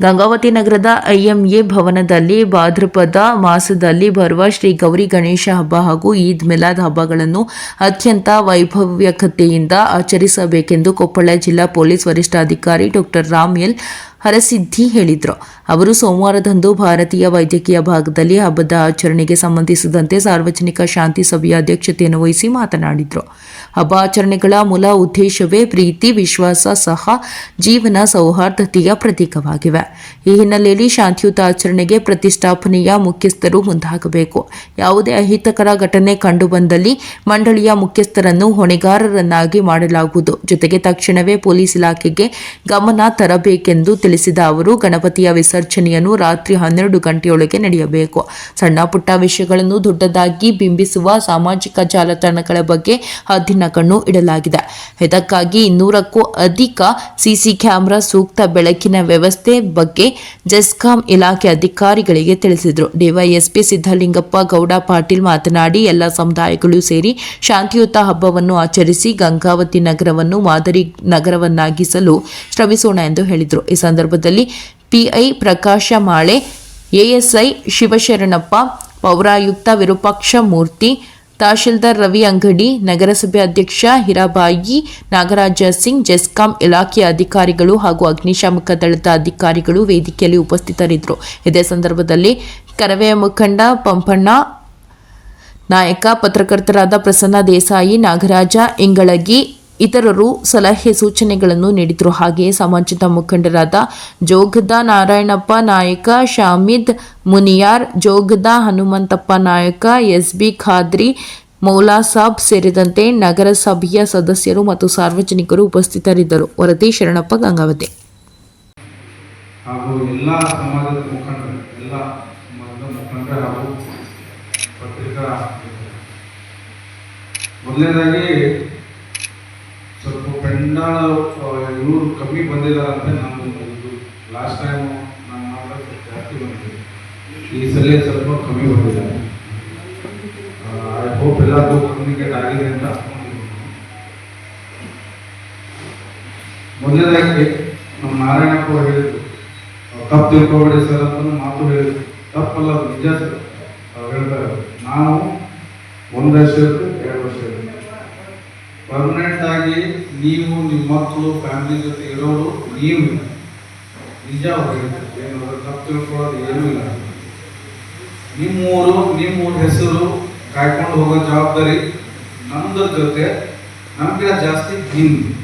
ಗಂಗಾವತಿ ನಗರದ IMA ಭವನದಲ್ಲಿ ಭಾದ್ರಪದ ಮಾಸದಲ್ಲಿ ಬರುವ ಶ್ರೀ ಗೌರಿ ಗಣೇಶ ಹಬ್ಬ ಹಾಗೂ ಈದ್ ಮಿಲಾದ್ ಹಬ್ಬಗಳನ್ನು ಅತ್ಯಂತ ವೈಭವ್ಯಕತೆಯಿಂದ ಆಚರಿಸಬೇಕೆಂದು ಕೊಪ್ಪಳ ಜಿಲ್ಲಾ ಪೊಲೀಸ್ ವರಿಷ್ಠಾಧಿಕಾರಿ ಡಾಕ್ಟರ್ ರಾಮ್ ಎಲ್ ಹರಸಿದ್ದಿ ಹೇಳಿದರು. ಅವರು ಸೋಮವಾರದಂದು ಭಾರತೀಯ ವೈದ್ಯಕೀಯ ಭಾಗದಲ್ಲಿ ಹಬ್ಬದ ಆಚರಣೆಗೆ ಸಂಬಂಧಿಸಿದಂತೆ ಸಾರ್ವಜನಿಕ ಶಾಂತಿ ಸಭೆಯ ಅಧ್ಯಕ್ಷತೆಯನ್ನು ವಹಿಸಿ ಮಾತನಾಡಿದರು. ಹಬ್ಬ ಆಚರಣೆಗಳ ಮೂಲ ಉದ್ದೇಶವೇ ಪ್ರೀತಿ, ವಿಶ್ವಾಸ ಸಹ ಜೀವನ ಸೌಹಾರ್ದತೆಯ ಪ್ರತೀಕವಾಗಿವೆ. ಈ ಹಿನ್ನೆಲೆಯಲ್ಲಿ ಶಾಂತಿಯುತ ಆಚರಣೆಗೆ ಪ್ರತಿಷ್ಠಾಪನೆಯ ಮುಖ್ಯಸ್ಥರು ಮುಂದಾಗಬೇಕು. ಯಾವುದೇ ಅಹಿತಕರ ಘಟನೆ ಕಂಡುಬಂದಲ್ಲಿ ಮಂಡಳಿಯ ಮುಖ್ಯಸ್ಥರನ್ನು ಹೊಣೆಗಾರರನ್ನಾಗಿ ಮಾಡಲಾಗುವುದು. ಜೊತೆಗೆ ತಕ್ಷಣವೇ ಪೊಲೀಸ್ ಇಲಾಖೆಗೆ ಗಮನ ತರಬೇಕೆಂದು ತಿಳಿಸಿದ ಅವರು, ಗಣಪತಿಯ ವಿಸರ್ಜನೆಯನ್ನು ರಾತ್ರಿ 12 ಗಂಟೆಯೊಳಗೆ ನಡೆಯಬೇಕು. ಸಣ್ಣ ಪುಟ್ಟ ವಿಷಯಗಳನ್ನು ದೊಡ್ಡದಾಗಿ ಬಿಂಬಿಸುವ ಸಾಮಾಜಿಕ ಜಾಲತಾಣಗಳ ಬಗ್ಗೆ ಹದ್ದಿನ ಕಣ್ಣು ಇಡಲಾಗಿದೆ. ಇದಕ್ಕಾಗಿ 200ಕ್ಕೂ ಅಧಿಕ ಸಿಸಿ ಕ್ಯಾಮೆರಾ, ಸೂಕ್ತ ಬೆಳಕಿನ ವ್ಯವಸ್ಥೆ ಬಗ್ಗೆ ಜೆಸ್ಕಾಂ ಇಲಾಖೆ ಅಧಿಕಾರಿಗಳಿಗೆ ತಿಳಿಸಿದರು. ಡಿವೈಎಸ್ಪಿ ಸಿದ್ದಲಿಂಗಪ್ಪ ಗೌಡ ಪಾಟೀಲ್ ಮಾತನಾಡಿ, ಎಲ್ಲ ಸಮುದಾಯಗಳು ಸೇರಿ ಶಾಂತಿಯುತ ಹಬ್ಬವನ್ನು ಆಚರಿಸಿ ಗಂಗಾವತಿ ನಗರವನ್ನು ಮಾದರಿ ನಗರವನ್ನಾಗಿಸಲು ಶ್ರಮಿಸೋಣ ಎಂದು ಹೇಳಿದರು. ಈ ಸಂದರ್ಭದಲ್ಲಿ PI ಪ್ರಕಾಶ ಮಾಳೆ, ASI ಶಿವಶರಣಪ್ಪ, ಪೌರಾಯುಕ್ತ ವಿರೂಪಾಕ್ಷ ಮೂರ್ತಿ, ತಹಶೀಲ್ದಾರ್ ರವಿ ಅಂಗಡಿ, ನಗರಸಭೆ ಅಧ್ಯಕ್ಷ ಹೀರಾಬಾಯಿ, ನಾಗರಾಜ ಸಿಂಗ್, ಜೆಸ್ಕಾಂ ಇಲಾಖೆಯ ಅಧಿಕಾರಿಗಳು ಹಾಗೂ ಅಗ್ನಿಶಾಮಕ ದಳದ ಅಧಿಕಾರಿಗಳು ವೇದಿಕೆಯಲ್ಲಿ ಉಪಸ್ಥಿತರಿದ್ದರು. ಇದೇ ಸಂದರ್ಭದಲ್ಲಿ ಕರವೇ ಮುಖಂಡ ಪಂಪಣ್ಣ ನಾಯಕ, ಪತ್ರಕರ್ತರಾದ ಪ್ರಸನ್ನ ದೇಸಾಯಿ, ನಾಗರಾಜ ಇಂಗಳಗಿ ಇತರರು ಸಲಹೆ ಸೂಚನೆಗಳನ್ನು ನೀಡಿದರು. ಹಾಗೆಯೇ ಸಮಾಜದ ಮುಖಂಡರಾದ ಜೋಗದ ನಾರಾಯಣಪ್ಪ ನಾಯಕ, ಶಾಮಿದ್ ಮುನಿಯಾರ್, ಜೋಗದ ಹನುಮಂತಪ್ಪ ನಾಯಕ, SB ಖಾದ್ರಿ, ಮೌಲಾಸಾಬ್ ಸೇರಿದಂತೆ ನಗರಸಭೆಯ ಸದಸ್ಯರು ಮತ್ತು ಸಾರ್ವಜನಿಕರು ಉಪಸ್ಥಿತರಿದ್ದರು. ವರದಿ ಶರಣಪ್ಪ, ಗಂಗಾವತಿ. ಹಾಗೂ ಎಲ್ಲ ಸಮಾಜದ ಮುಖಂಡರು ಹಾಗೂ ಪತ್ರಿಕಾ ಮೊದಲನೇದಾಗಿ ಸ್ವಲ್ಪ ಪೆಂಡಾಳ ಇವರು ಕಮ್ಮಿ ಬಂದಿದ್ದಾರಂತೆ. ನಾನು ಲಾಸ್ಟ್ ಟೈಮ್ ನಾನು ಮಾಡಿದ್ರೆ ಜಾಸ್ತಿ ಬಂದಿದೆ, ಈ ಸಲ ಸ್ವಲ್ಪ ಕಮ್ಮಿ ಬಂದಿದ್ದಾರೆ. ಐ ಹೋಪ್ ಎಲ್ಲರಿಗೂ ಕಮ್ಯುನಿಕೇಟ್ ಆಗಿದೆ ಅಂತ ಮೊದಲನೇದಾಗಿ ನಮ್ಮ ನಾರಾಯಣಪ್ಪ ಅವರು ಹೇಳಿದ್ರು, ತಪ್ಪು ತಿಳ್ಕೊಬೇಡಿ ಸರ್ ಅಂತ ಮಾತು ಹೇಳಿದ್ರು. ತಪ್ಪಲ್ಲ, ನಿಜ ಸರ್. ಅವ್ರು ಹೇಳ್ತಾರೆ, ನಾವು 1 ವರ್ಷ ಇರುತ್ತೆ, 2 ವರ್ಷ ಇರುತ್ತೆ, ಪರ್ಮನೆಂಟ್ ಆಗಿ ನೀವು ನಿಮ್ಮ ಮಕ್ಕಳು ಫ್ಯಾಮಿಲಿ ಜೊತೆ ಇರೋರು ನೀವು. ನಿಜ ಅವ್ರು ಹೇಳ್ತಾರೆ, ಏನು ತಪ್ಪು ತಿಳ್ಕೊಳ್ಳೋದು ಏನೂ ಇಲ್ಲ. ನಿಮ್ಮೂರ ಹೆಸರು ಕಾಯ್ಕೊಂಡು ಹೋಗೋ ಜವಾಬ್ದಾರಿ ನಮ್ದ್ರ ಜೊತೆ ನಮ್ಗಿಂತ ಜಾಸ್ತಿ ನಿಮ್ದು.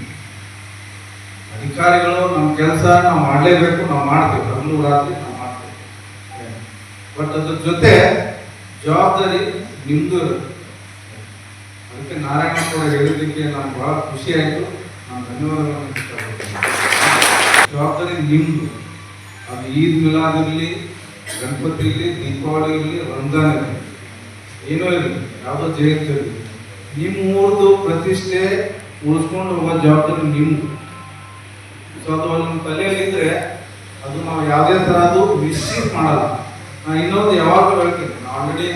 ಅಧಿಕಾರಿಗಳು ನಮ್ಮ ಕೆಲಸ ನಾವು ಮಾಡಲೇಬೇಕು, ನಾವು ಮಾಡ್ತೇವೆ, ಹಗಲು ರಾತ್ರಿ ನಾವು ಮಾಡ್ತೇವೆ. ಬಟ್ ಅದ್ರ ಜೊತೆ ಜವಾಬ್ದಾರಿ ನಿಮ್ದು ಇರುತ್ತೆ. ಅದಕ್ಕೆ ನಾರಾಯಣಪ್ಪ ಅವರು ಹೇಳಿದ್ದಕ್ಕೆ ನಾನು ಬಹಳ ಖುಷಿ ಆಯಿತು. ನಾನು ಧನ್ಯವಾದಗಳನ್ನು ಇಷ್ಟಪಡ್ತೇನೆ. ಜವಾಬ್ದಾರಿ ನಿಮ್ಮದು. ಅದು ಈದ್ ಮಿಲಾದ್ ಇರಲಿ, ಗಣಪತಿ ಇರಲಿ, ದೀಪಾವಳಿ ಇರಲಿ, ರಂಜಾನ್ ಇರಲಿ, ಏನೋ ಇರಲಿ, ಯಾವುದೋ ಜಯಂತಿ ಇರಲಿ, ನಿಮ್ಮ ಊರದು ಪ್ರತಿಷ್ಠೆ ಉಳಿಸ್ಕೊಂಡು ಹೋಗೋ ಜವಾಬ್ದಾರಿ ನಿಮ್ಮದು. ಸೊ ಅದು ನಮ್ಮ ತಲೆಯಲ್ಲಿದ್ದರೆ ಅದು ನಾವು ಯಾವುದೇ ಥರದ್ದು ಮಿಸ್ಯೂಸ್ ಮಾಡಲ್ಲ. ನಾನು ಇನ್ನೊಂದು ಯಾವಾಗಲೂ ಹೇಳ್ತೀನಿ, ನಾನು ಆಲ್ರೆಡಿ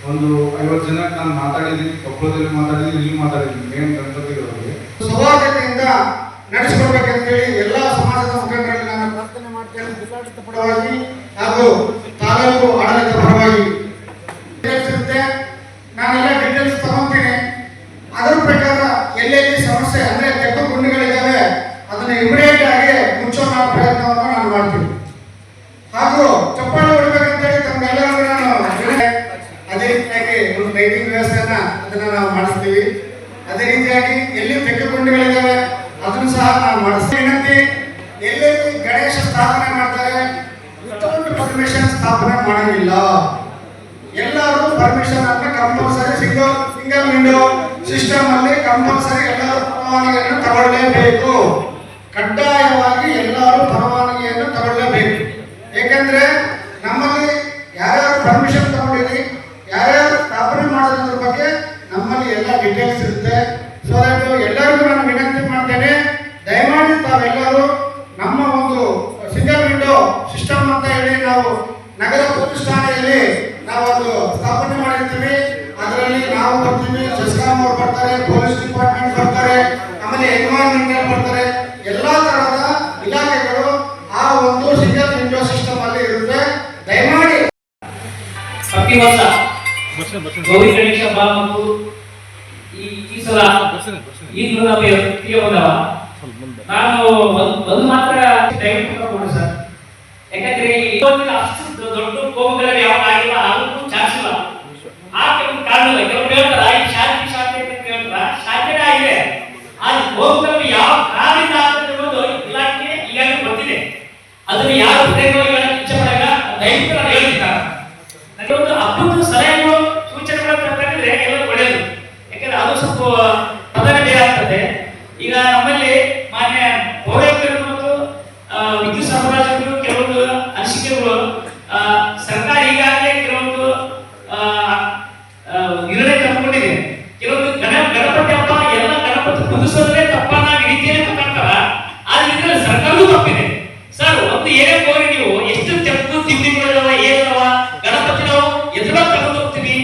ಒಂದು 50 ಜನಕ್ಕೆ ನಾನು ಮಾತಾಡಿದ್ದೀನಿ, ಕೊಪ್ಪಳದಲ್ಲಿ ಮಾತಾಡಿದ್ದೀನಿ, ಇಲ್ಲಿ ಮಾತಾಡಿದ್ದೀನಿ. ಮೇನ್ ಗಣಪತಿಗಳಿಗೆ ಸೌಹಾರ್ದತೆಯಿಂದ ನಡೆಸಿಕೊಡ್ಬೇಕಂತೇಳಿ ಎಲ್ಲ ಸಮಾಜದ ಮುಖಂಡರಲ್ಲಿ ನಾನು ಪ್ರಾರ್ಥನೆ ಮಾಡ್ತೇನೆ. ಜಿಲ್ಲಾಡಳಿತ ಪರವಾಗಿ ಹಾಗೂ ತಾಲೂಕು ಆಡಳಿತ ಪರವಾಗಿ ನಾನೆಲ್ಲ ಡೀಟೇಲ್ಸ್ ತಗೊಂತೀನಿ. ಅದರ ಪ್ರಕಾರ ಎಲ್ಲೆಲ್ಲಿ ಸಮಸ್ಯೆ ಅಂದ್ರೆ ಕೆಟ್ಟ ಗುಂಡಿಗಳಿದ್ದಾವೆ ಅದನ್ನ ಇಮಿಡಿಯೇಟ್ ಆಗಿ ಮುಚ್ಚೋ ಪ್ರಯತ್ನವನ್ನು ನಾನು ಮಾಡ್ತೀನಿ. ಹಾಗೂ ಚಪ್ಪಾಳೆ ಹೊಡಬೇಕಂತೇಳಿ ತಮ್ಮೆಲ್ಲರಿಗೂ ನಾನು ಅದೇ ರೀತಿಯಾಗಿ ಒಂದು ಲೈಟಿಂಗ್ ವ್ಯವಸ್ಥೆಯನ್ನ ಅದನ್ನ ನಾವು ಮಾಡಿಸ್ತೀವಿ. ಅದೇ ರೀತಿಯಾಗಿ ಎಲ್ಲಿ ತೆಗೆದುಕೊಂಡಿಗಳಿದ್ದಾವೆ ಅದನ್ನು ಸಹ ನಾವು ಮಾಡಿಸ್ತೀವಿ. ವಿನಂತಿ, ಎಲ್ಲೆಲ್ಲಿ ಗಣೇಶ ಸ್ಥಾಪನೆ ಮಾಡ್ತಾರೆ ವಿತೌಟ್ ಪರ್ಮಿಷನ್ ಸ್ಥಾಪನೆ ಮಾಡಂಗಿಲ್ಲ. ಎಲ್ಲರೂ ಪರ್ಮಿಷನ್ ಅನ್ನ ಕಂಪಲ್ಸರಿ ಸಿಂಗಲ್ ವಿಂಡೋ ಸಿಸ್ಟಮ್ ಅಲ್ಲಿ ಕಂಪಲ್ಸರಿ ಎಲ್ಲರೂ ಪರವಾನಗಿಯನ್ನು ತಗೊಳ್ಳಲೇಬೇಕು. ಕಡ್ಡಾಯವಾಗಿ ಎಲ್ಲರೂ ಪರವಾನಗಿಯನ್ನು ತಗೊಳ್ಳಲೇಬೇಕು. ಏಕೆಂದ್ರೆ ನಮ್ಮಲ್ಲಿ ಯಾರ್ಯಾರು ಪರ್ಮಿಷನ್ ತಗೊಂಡಿರಿ, ಯಾರ್ಯಾರು ಸ್ಥಾಪನೆ ಮಾಡೋದ್ರ ಬಗ್ಗೆ ನಮ್ಮಲ್ಲಿ ಎಲ್ಲ ಡೀಟೇಲ್ಸ್ ಇರುತ್ತೆ. ಸೊ ಎಲ್ಲರಿಗೂ ನಾನು ವಿನಂತಿ ಮಾಡ್ತೇನೆ, ದಯಮಾಡಿ ತಾವೆಲ್ಲರೂ ನಮ್ಮ ಒಂದು ಸಿಂಗಲ್ ವಿಂಡೋ ಸಿಸ್ಟಮ್ ಅಂತ ಹೇಳಿ ನಾವು ನಗರ ಪ್ರತಿಷ್ಠಾನೆಯಲ್ಲಿ ನಾವೊಂದು ಸ್ಥಾಪನೆ ಮಾಡಿರ್ತೀವಿ. ಅದರಲ್ಲಿ ನಾವು ಬರ್ತೀವಿ, ಜೆಸ್ಕಾಂ ಅವರು ಬರ್ತಾರೆ, ಪೊಲೀಸ್ ಡಿಪಾರ್ಟ್ಮೆಂಟ್ ಬರ್ತಾರೆ, ಆಮೇಲೆ ಎನ್ವೈರನ್ಮೆಂಟ್ ಬರ್ತಾರೆ, ಎಲ್ಲಾ ತರಹದ ಇಲಾಖೆಗಳು ಆ ಒಂದು ಸಿಂಗಲ್ ವಿಂಡೋ ವರ್ಷ ಗೌರಿ ಗಣೇಶ ಹಬ್ಬ ಮತ್ತು ಈ ಸಲ ಈ ಒಟ್ಟಿಗೆ ಬಂದವ. ನಾನು ಒಂದು ಮಾತ್ರ ದಯವಿಟ್ಟು ಕೊಡಿ ಸರ್, ಯಾಕಂದ್ರೆ ಅಷ್ಟು ದೊಡ್ಡ ಕೋಮುಗಳಲ್ಲಿ ಯಾವ ಆಗಿಲ್ಲ, ಆಗಕ್ಕೂ ಚಾನ್ಸ್ ಇಲ್ಲ. ಆ ಕೆಲವು ಕಾರಣ ಕೆಲವರು ಹೇಳ್ತಾರ ಈ ಶಾಂತಿ ಶಾಂತಿ ಅಂತ ಹೇಳ್ತಾರ, ಶಾಂತಿನೇ ಆಗಿದೆ. ಆ ಕೋಮುಗಳಲ್ಲಿ ಯಾವ ಕಾರಣದಿಂದ ಆಗ್ತದೆ ಅನ್ನೋದು ಇಲಾಖೆ ಈಗಾಗಲೇ ಗೊತ್ತಿದೆ. ಅದನ್ನು ಯಾರು ಹೃದಯವಾಗಿ ಹೇಳಕ್ಕೆ ಇಚ್ಛೆ ಪಡಲ್ಲ, ದಯವಿಟ್ಟು ನಾನು ಹೇಳ್ತಿದ್ದಾರೆ. ನನಗೆ ಒಂದು ಅದ್ಭುತ ಸಲಹೆಗಳು ಸೂಚನೆಗಳನ್ನು ತಂದ್ರೆ ಎಲ್ಲರೂ ಒಳ್ಳೆಯದು, ಯಾಕಂದ್ರೆ ಅದು ಸ್ವಲ್ಪ ಪದನೇ ಆಗ್ತದೆ. ಈಗ ನಮ್ಮಲ್ಲಿ ಮಾನ್ಯ ಪೌರಾಯುಕ್ತರು ಮತ್ತು ವಿದ್ಯುತ್ ಸರಬರಾಜು ಕೆಲವೊಂದು ಅನಿಸಿಕೆಗಳು ಸರ್ಕಾರ ಈಗಾಗಲೇ ಕೆಲವೊಂದು ನಿರ್ಣಯ ತಗೊಂಡಿದೆ. ಕೆಲವೊಂದು ಗಣಪತಿ ಹಬ್ಬ ಎಲ್ಲ ಗಣಪತಿ ಕುದಿಸೋದ್ರೆ ತಪ್ಪನ್ನ ರೀತಿಯಲ್ಲಿ ಮಾತಾಡ್ತಾರ, ಆದ್ರೆ ಇದ್ರಲ್ಲಿ ಸರ್ಕಾರವೂ ತಪ್ಪಿದೆ ಸರ್. ಒಂದು ಏನೇ ಹೋಗಿ ನೀವು ಎಷ್ಟು ತೆಪ್ಪು ತಿಂಡಿಗಳಿದಾವ ಏನಿದಾವ, ಗಣಪತಿ ನಾವು ಎದುರ ತಗೊಂಡು ಹೋಗ್ತೀವಿ,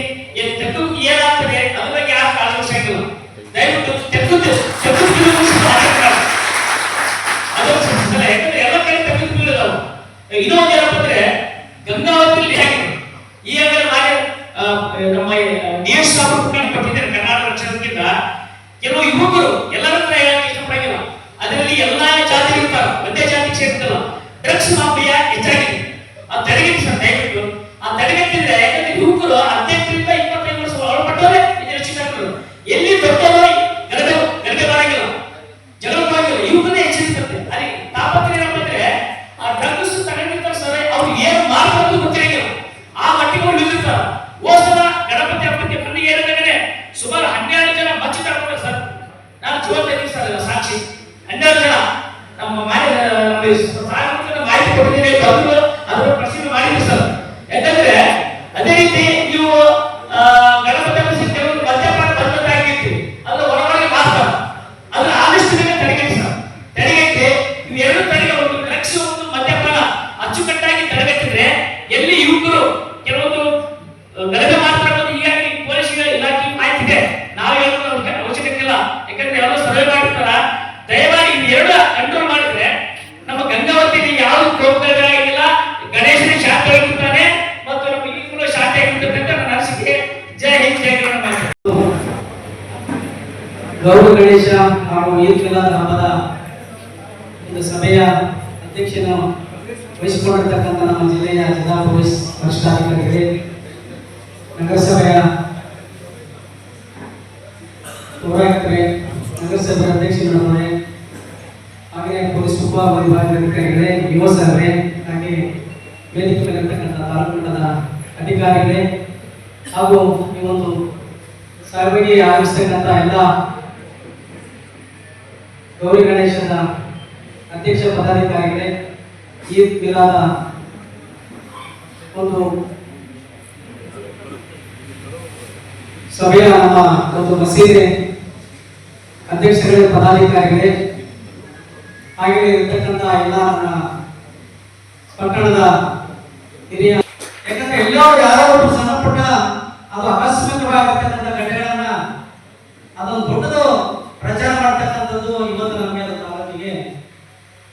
ತೆಪ್ಪು ಏನಾಗ್ತದೆ ಅದ್ರ ಬಗ್ಗೆ ಯಾರು ಕಾಳಜಿ ವಹಿಸಿಲ್ಲ. ದಯವಿಟ್ಟು ತೆಪ್ಪು ಯಾಕಂದ್ರೆ ಎಲ್ಲ ಕಡೆ ತೆಪ್ಪು ಬೀಳಿದಾವ. ಇನ್ನೊಂದು ಏನಪ್ಪ ಅಂದ್ರೆ ಗಂಗಾವತಿಯಲ್ಲಿ ಈಗಾಗಲೇ ನಮ್ಮ ಡಿಎಸ್ ಕೊಟ್ಟಿದ್ದಾರೆ ಕರ್ನಾಟಕ ರಕ್ಷಣೆಯಿಂದ. ಕೆಲವು ಯುವಕರು ಎಲ್ಲರ ಹತ್ರ ಹೇಳಕ್ಕೆ ಇಷ್ಟಪಡಂಗಿಲ್ಲ, ಅದರಲ್ಲಿ ಎಲ್ಲಾ ಜಾತಿ ಇರ್ತಾರೆ, ಒಂದೇ ಜಾತಿ ಸೇರ್ತಲ್ಲ. ಡ್ರಗ್ಸ್ ಮಾಫಿಯಾ ಹೆಚ್ಚಾಗಿದೆ, ಆ ತಡೆಗಟ್ಟಿಸ ದಯವಿಟ್ಟು ಆ ತಡೆಗಟ್ಟಿದ್ರೆ. ಯಾಕಂದ್ರೆ ಯುವಕರು 18ರಿಂದ 25 ವರ್ಷ ಒಳಪಟ್ಟವರೇ ಇದರ ಶಿಕ್ಷಕರು. ಎಲ್ಲಿ ದೊಡ್ಡವರು ಗಲಭೆ ಬರಂಗಿಲ್ಲ, ಜಗಳವಾಗಿಲ್ಲ, ಯುವಕರೇ ಹೆಚ್ಚಿರ್ತದೆ. ಅಲ್ಲಿ ತಾಪತ್ರೆ ಏನಂದ್ರೆ ಆ ಡ್ರಗ್ಸ್ ತಗೊಂಡಿರ್ತಾರೆ ಸರ್, ಅವ್ರು ಏನ್ ಮಾಡ್ಕೊಂಡು ಗೊತ್ತಿರಂಗಿಲ್ಲ, ಆ ಮಟ್ಟಿಗೆ ನಿಲ್ಲಿರ್ತಾರ. ಹೋದ ಗಣಪತಿ ಹಬ್ಬಕ್ಕೆ ಮನೆಗೆ ಏರಿದ್ರೆ ಸುಮಾರು 12 ಜನ ಮಚ್ಚಿ ತಗೊಂಡ್ರೆ ಸರ್. ನಾನು ಜೀವನ ಸರ್ ಸಾಕ್ಷಿ, 12 ಜನ ನಮ್ಮ ಮಾಹಿತಿ ಕೊಟ್ಟಿದ್ದೇನೆ, ಅದರ ಪ್ರಶ್ನೆ ಮಾಡಿದ್ವಿ ಸರ್. ಯಾಕಂದ್ರೆ ಅದೇ ರೀತಿ ನೀವು ಗಣಪತಿ ಹಬ್ಬ ಕೆಲವರು ಮದ್ಯಪಾನ ಆಗಿರ್ತೀವಿ, ಅದು ಹೊರಗಡೆ ಮಾತ್ರ ಅದನ್ನ ಆದಷ್ಟು ತಡೆಗಟ್ಟಿ ಸರ್. ತಡೆಗಟ್ಟಿ ಇವು ಎರಡು ತಡೆಗೆ ಒಂದು ಡ್ರಗ್ಸ್ ಒಂದು ಮದ್ಯಪಾನ ಅಚ್ಚುಕಟ್ಟಾಗಿ ತಡೆಗಟ್ಟಿದ್ರೆ ಎಲ್ಲಿ ಯುವಕರು ಕೆಲವೊಂದು ಗಲಭೆ ಮಾತ್ರ ಈಗಾಗಲೇ ಪೊಲೀಸ್ ಇಲಾಖೆ ಮಾಹಿತಿದೆ, ನಾವು ಹೇಳೋದು ಅವಶ್ಯಕತೆ ಇಲ್ಲ. ಯಾಕಂದ್ರೆ ಎಲ್ಲ ಸರ್ವೆ ಮಾಡಿರ್ತಾರ. ದಯವಾಗಿ ಇವೆರಡು ಕಂಟ್ರೋಲ್ ಮಾಡಿದ್ರೆ ನಮ್ಮ ಗಂಗಾವತಿಯಲ್ಲಿ ಯಾವ ಪ್ರೋಗ್ರಾಮಿಲ್ಲ, ಗಣೇಶನ ಶಾಂತಿ ಆಗಿರ್ತಾನೆ ಮತ್ತು ನಮ್ಮ ಈಗಲೂ ಶಾಂತಿ ಆಗಿರ್ತದೆ ಅಂತ ನನ್ನ ಅನಿಸಿಕೆ. ಜೈ ಹಿಂದ್, ಜೈ ಕರ್ನಾಟಕ. ಗೌರಿ ಗಣೇಶ ಹಾಗೂ ಈದ್ ಮಿಲಾದ್ ಹಬ್ಬದ ಒಂದು ಸಭೆಯ ಅಧ್ಯಕ್ಷನು ವಹಿಸಿಕೊಂಡಿರ್ತಕ್ಕಂಥ ನಮ್ಮ ಜಿಲ್ಲೆಯ ಜಿಲ್ಲಾ ಪೊಲೀಸ್ ವರಿಷ್ಠಾಧಿಕಾರಿಗಳೇ, ನಗರಸಭೆಯ ಪೌರಾಯುಕ್ತರೇ, ನಗರಸಭೆಯ ಅಧ್ಯಕ್ಷರೇ, ಹಾಗೆ ಪೊಲೀಸ್ ಉಪವಿಭಾಗದ ಅಧಿಕಾರಿಗಳೇ, ಯುವ ಸಭೆ, ಹಾಗೆ ವೇದಿಕೆ ಮೇಲಿರ್ತಕ್ಕಂಥ ತಾಲೂಕು ಮಟ್ಟದ ಅಧಿಕಾರಿಗಳೇ ಹಾಗೂ ಈ ಒಂದು ಸಭೆಗೆ ಆಗಮಿಸ್ತಕ್ಕಂಥ ಎಲ್ಲ ಗೌರಿ ಗಣೇಶನ ಅಧ್ಯಕ್ಷ ಪದಾಧಿಕಾರಿಗಳೇ, ಈದ್ ಮಿಲಾದ ಒಂದು ಸಭೆಯ ನಮ್ಮ ಒಂದು ಮಸೀದಿ ಅಧ್ಯಕ್ಷರುಗಳೇ, ಪದಾಧಿಕಾರಿಗಳೇ, ಹಾಗೆ ಇರತಕ್ಕಂಥ ಎಲ್ಲ ಪಟ್ಟಣದ ಹಿರಿಯ, ಯಾಕಂದ್ರೆ ಎಲ್ಲೋ ಯಾರೋ ಒಂದು ಸಣ್ಣ ಪುಟ್ಟ ಅದು ಆಕಸ್ಮಿಕವಾಗಿರ್ತಕ್ಕಂಥ ಘಟನೆಗಳನ್ನ ಅದೊಂದು ದೊಡ್ಡದು ಪ್ರಚಾರ ಮಾಡ್ತಕ್ಕಂಥದ್ದು ಇವತ್ತು ನಮಗೆ ಅದು ತಾಲೂಕಿಗೆ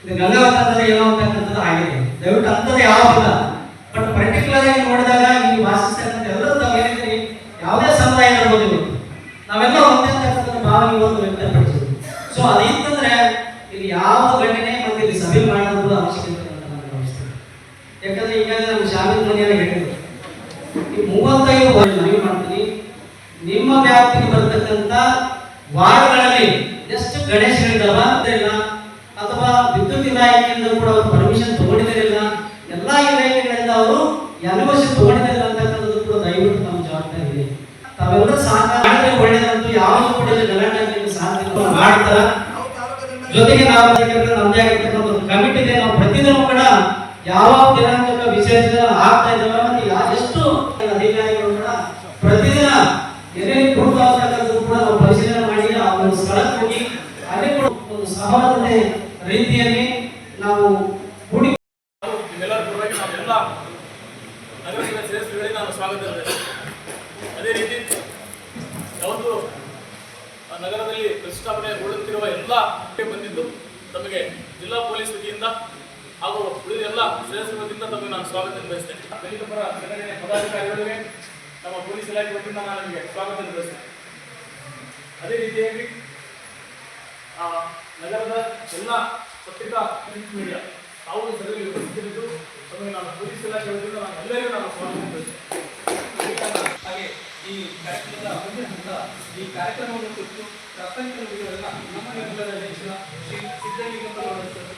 ಇದು ಗಂಗಾವತದಲ್ಲಿ ಏನೋ ಅಂತಕ್ಕಂಥದ್ದು ಆಗಿದೆ. ದಯವಿಟ್ಟು ಅಂಥದ್ದು ಯಾವಿಲ್ಲ. ಬಟ್ ಪರ್ಟಿಕ್ಯುಲರ್ ಆಗಿ ನೋಡಿದಾಗ ಇಲ್ಲಿ ವಾಸಿಸ್ತಕ್ಕಂಥ ಎಲ್ಲರೂ ತಾವೇನಿದ್ರಿ ಯಾವುದೇ ಸಮುದಾಯ ಇರ್ಬೋದು, ಇವತ್ತು ನಾವೆಲ್ಲ ಒಂದೇ ಅಂತಕ್ಕಂಥ ಭಾವನೆ ಇವತ್ತು ವ್ಯಕ್ತಪಡಿಸಿದ್ವಿ. ಸೊ ಅದಿತ್ತಂದ್ರೆ ಇಲ್ಲಿ ಯಾವ ಘಟನೆ ಮತ್ತೆ ಇಲ್ಲಿ ಸಭೆ ಮಾಡೋದು ಅವಶ್ಯಕತೆ ಅಂತ ನಾನು ಭಾವಿಸ್ತೇನೆ. ಯಾಕಂದ್ರೆ ಈಗಾಗಲೇ ನಮ್ಮ ಶಾಮಿಲ್ ಮನೆಯಲ್ಲಿ ಹೇಳಿದ್ರು, ಈ 35 ಮನವಿ ಮಾಡ್ತೀನಿ, ನಿಮ್ಮ ವ್ಯಾಪ್ತಿಗೆ ಬರ್ತಕ್ಕಂಥ ವಾರ್ಡ್ಗಳಲ್ಲಿ ಎಷ್ಟು ಗಣೇಶಗಳಿದ್ದಾವ ಇಲ್ಲ, ಅಥವಾ ವಿದ್ಯುತ್ ಇಲಾಖೆಯಿಂದ ಕೂಡ ಅವರು ಪರ್ಮಿಷನ್ ತಗೊಂಡಿದ್ದಿರಲಿಲ್ಲ, ಎಲ್ಲಾ ಇಲಾಖೆಗಳಿಂದ ಅವರು ಅನುಮೋದನೆ ತಗೊಂಡಿದ್ದಿಲ್ಲ ಅಂತಕ್ಕಂಥದ್ದು ಕೂಡ ದಯವಿಟ್ಟು ನಮ್ಮ ಜವಾಬ್ದಾರಿ ಇದೆ. ತಾವೆಲ್ಲರೂ ಸಹಕಾರ ಒಳ್ಳೆಯದಂತೂ ಯಾವುದು ಕೂಡ ಗಲಾಟೆ ಸಾಧ್ಯ ಮಾಡ್ತಾರ. ಜೊತೆಗೆ ನಾವು ನಮ್ಮದೇ ಆಗಿರ್ತಕ್ಕಂಥ ಒಂದು ಕಮಿಟಿ ಇದೆ, ನಾವು ಪ್ರತಿದಿನ ಕೂಡ ಯಾವ ದಿನಾಂಕಕ್ಕೆ ವಿಸರ್ಜನೆ ಆಗ್ತಾ ಇದ್ದಾವೆ ಮತ್ತೆ ಎಷ್ಟು ಅಧಿಕಾರಿಗಳು ಕೂಡ ಪ್ರತಿದಿನ ಏನೇನು ಕೊಡ್ತಾವಂತಕ್ಕಂಥದ್ದು ಕೂಡ ನಾವು ಪರಿಶೀಲನೆ ಮಾಡಿ ಆ ಒಂದು ಸ್ಥಳಕ್ಕೆ ಹೋಗಿ ಅಲ್ಲಿ ಕೂಡ ಒಂದು ಸಹೋದರತೆ ರೀತಿಯಲ್ಲಿ ನಾವು ಕೂಡಿ ನಗರಸಭೆ ಸದಸ್ಯರುಗಳಿಗೆ ನಾನು ಸ್ವಾಗತ. ಅದೇ ರೀತಿ ಯಾವುದು ನಗರದಲ್ಲಿ ಪ್ರತಿಷ್ಠಾಪನೆಗೊಳ್ಳುತ್ತಿರುವ ಎಲ್ಲ ಬಂದಿದ್ದು ತಮಗೆ ಜಿಲ್ಲಾ ಪೊಲೀಸ್ ವತಿಯಿಂದ ಹಾಗೂ ಉಳಿದ ಎಲ್ಲ ಶ್ರೇಯಸ್ಸರ ವತಿಯಿಂದ ತಮಗೆ ನಾನು ಸ್ವಾಗತ ಬಯಸ್ತೇನೆ. ದಲಿತ ಪರ ಸಂಘಟನೆಯ ಪದಾಧಿಕಾರಿಗಳಿಗೆ ನಮ್ಮ ಪೊಲೀಸ್ ಇಲಾಖೆ ವತಿಯಿಂದ ನಾನು ನಿಮಗೆ ಸ್ವಾಗತ ಬಯಸ್ತೇನೆ. ಅದೇ ರೀತಿಯಾಗಿ ನಗರದ ಎಲ್ಲ ಪತ್ರಿಕಾ ಪ್ರಿಂಟ್ ಮೀಡಿಯಾ ತಾವು ಸರಿಯಾಗಿ ಉಪಸ್ಥಿತರಿದ್ದು ತಮಗೆ ನಾನು ಪೊಲೀಸ್ ಇಲಾಖೆ ವತಿಯಿಂದ ನಾನು ಎಲ್ಲರಿಗೂ ನಾನು ಸ್ವಾಗತ ಬಯಸ್ತೇನೆ. ಹಾಗೆ ಈ ಕಾರ್ಯಕ್ರಮದ ಮುಂದಿನ ಹಂತ ಈ ಕಾರ್ಯಕ್ರಮವನ್ನು ಕುರಿತು ಪ್ರಾಥಮಿಕ ನುಡಿಗಳನ್ನು ನಮ್ಮ ನಿರ್ಮಲದ ಶ್ರೀ ಸಿದ್ದಲಿಂಗಪ್ಪನವರು